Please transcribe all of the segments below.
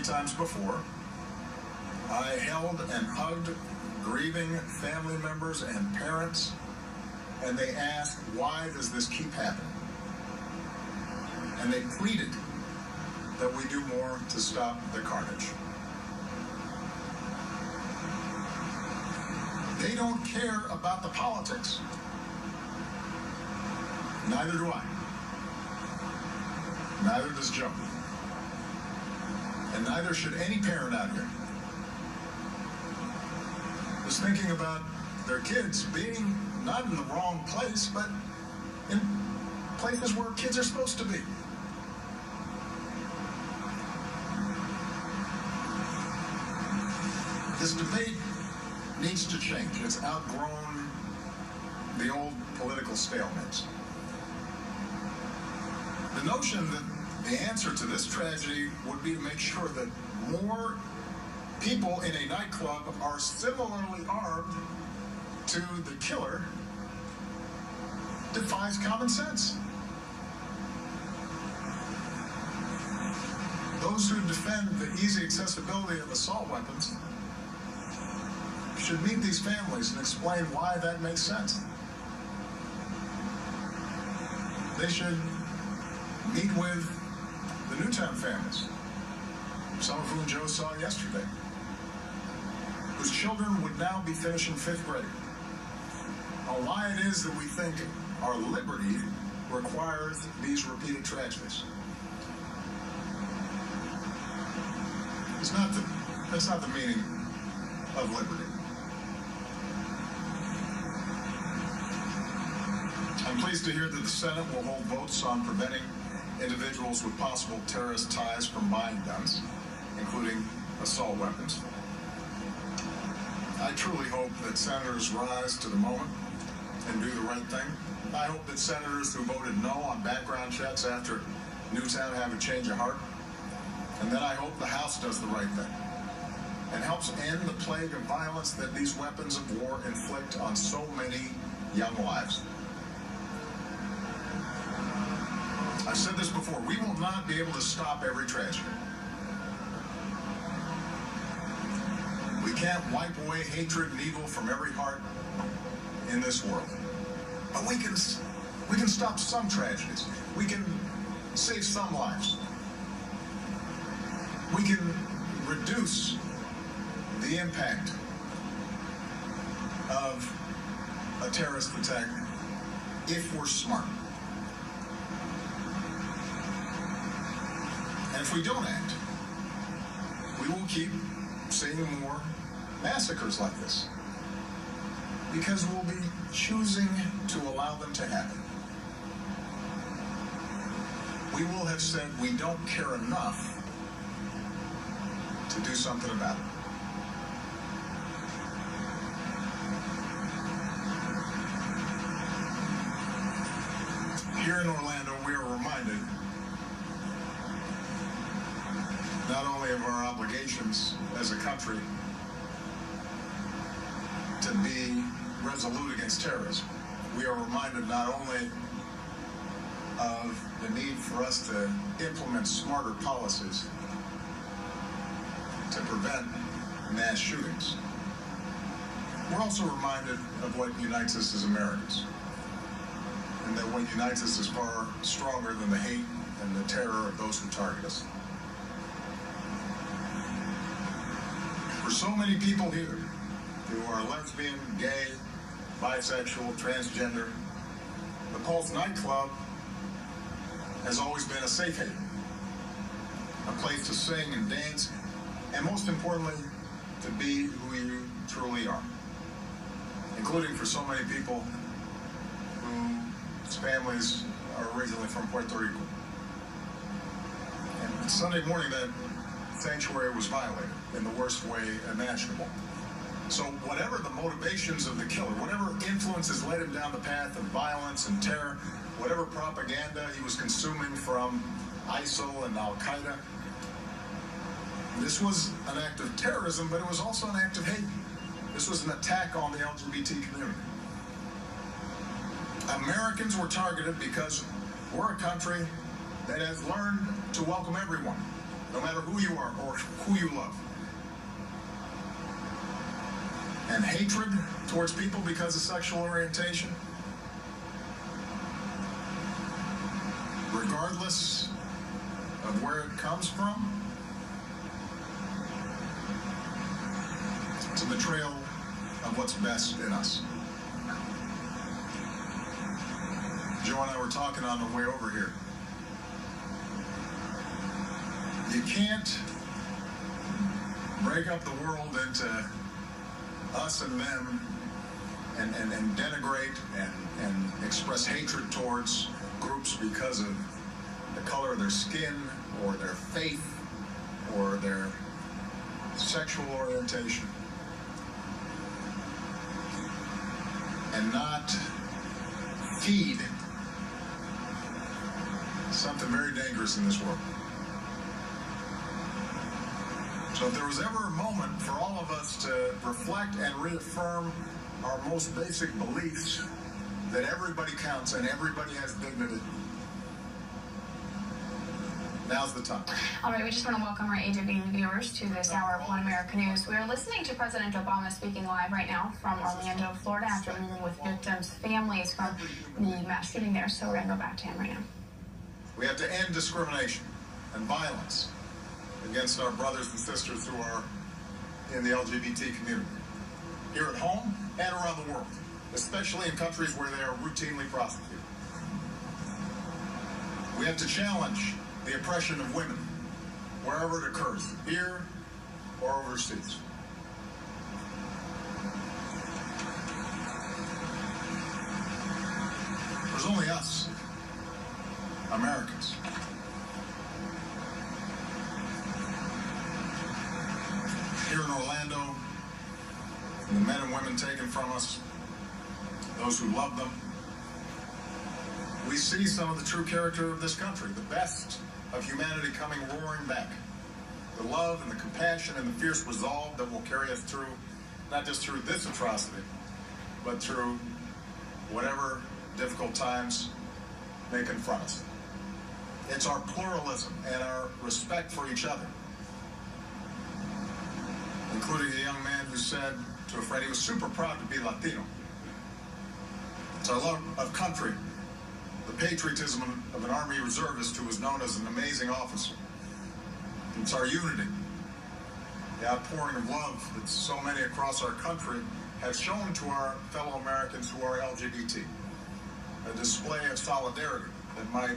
times before. I held and hugged grieving family members and parents, and they asked, why does this keep happening? And they pleaded that we do more to stop the carnage. They don't care about the politics. Neither do I. Neither does Joe. And neither should any parent out here. Just thinking about their kids being not in the wrong place, but in places where kids are supposed to be. This debate needs to change. It's outgrown the old political stalemates. The notion that the answer to this tragedy would be to make sure that more people in a nightclub are similarly armed to the killer defies common sense. Those who defend the easy accessibility of assault weapons should meet these families and explain why that makes sense. They should meet with the Newtown families, some of whom Joe saw yesterday, whose children would now be finishing 5th grade, on why it is that we think our liberty requires these repeated tragedies. That's not the meaning of liberty. I'm pleased to hear that the Senate will hold votes on preventing individuals with possible terrorist ties from buying guns, including assault weapons. I truly hope that senators rise to the moment and do the right thing. I hope that senators who voted no on background checks after Newtown have a change of heart. And then I hope the House does the right thing and helps end the plague of violence that these weapons of war inflict on so many young lives. I've said this before, we will not be able to stop every tragedy. We can't wipe away hatred and evil from every heart in this world. But we can stop some tragedies. We can save some lives. We can reduce the impact of a terrorist attack if we're smart. And if we don't act, we will keep seeing more massacres like this, because we'll be choosing to allow them to happen. We will have said we don't care enough to do something about it. Here in Orlando, we are reminded not only of our obligations as a country to be resolute against terrorism, we are reminded not only of the need for us to implement smarter policies to prevent mass shootings. We're also reminded of what unites us as Americans, and that what unites us is far stronger than the hate and the terror of those who target us. For so many people here who are lesbian, gay, bisexual, transgender, the Pulse nightclub has always been a safe haven, a place to sing and dance, and most importantly, to be who you truly are, including for so many people whose families are originally from Puerto Rico. And Sunday morning, that sanctuary was violated in the worst way imaginable. So whatever the motivations of the killer, whatever influences led him down the path of violence and terror, whatever propaganda he was consuming from ISIL and Al-Qaeda, this was an act of terrorism, but it was also an act of hate. This was an attack on the LGBT community. Americans were targeted because we're a country that has learned to welcome everyone, no matter who you are or who you love. And hatred towards people because of sexual orientation, regardless of where it comes from, it's a betrayal of what's best in us. Joe and I were talking on the way over here. You can't break up the world into us and them and denigrate and express hatred towards groups because of the color of their skin or their faith or their sexual orientation, and not feed something very dangerous in this world. So if there was ever a moment for all of us to reflect and reaffirm our most basic beliefs, that everybody counts and everybody has dignity, now's the time. All right, we just want to welcome our AWB viewers to this hour of One America News. We are listening to President Obama speaking live right now from Orlando, Florida, after meeting with victims' families from the mass shooting there. So we're going to go back to him right now. We have to end discrimination and violence against our brothers and sisters who are in the LGBT community, here at home and around the world, especially in countries where they are routinely prosecuted. We have to challenge the oppression of women wherever it occurs, here or overseas. There's only us, Americans. Here in Orlando, the men and women taken from us, those who love them, we see some of the true character of this country, the best of humanity coming roaring back. The love and the compassion and the fierce resolve that will carry us through, not just through this atrocity, but through whatever difficult times may confront us. It's our pluralism and our respect for each other, including a young man who said to a friend he was super proud to be Latino. It's our love of country, the patriotism of an Army reservist who was known as an amazing officer. It's our unity, the outpouring of love that so many across our country have shown to our fellow Americans who are LGBT. A display of solidarity that might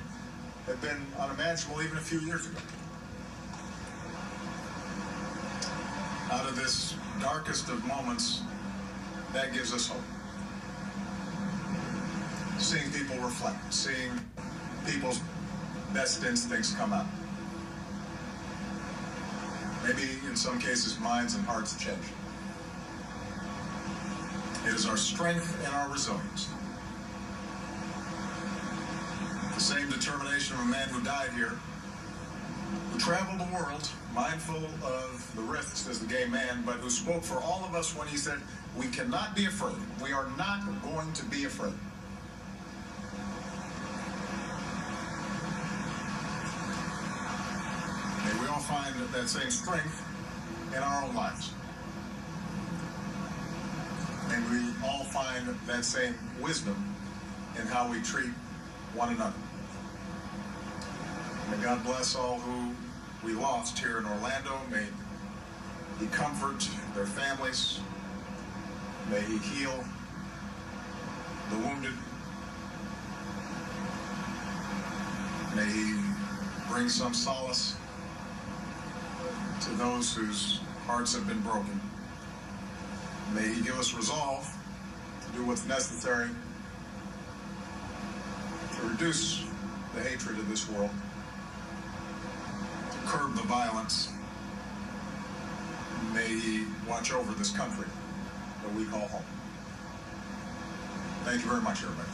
have been unimaginable even a few years ago. Out of this darkest of moments, that gives us hope. Seeing people reflect, seeing people's best instincts come out. Maybe in some cases, minds and hearts change. It is our strength and our resilience. The same determination of a man who died here, who traveled the world, mindful of the risks as a gay man, but who spoke for all of us when he said, we cannot be afraid. We are not going to be afraid. May we all find that same strength in our own lives. May we all find that same wisdom in how we treat one another. May God bless all who we lost here in Orlando. May He comfort their families. May He heal the wounded. May He bring some solace to those whose hearts have been broken. May He give us resolve to do what's necessary to reduce the hatred of this world, to curb the violence. May He watch over this country that we call home. Thank you very much, everybody.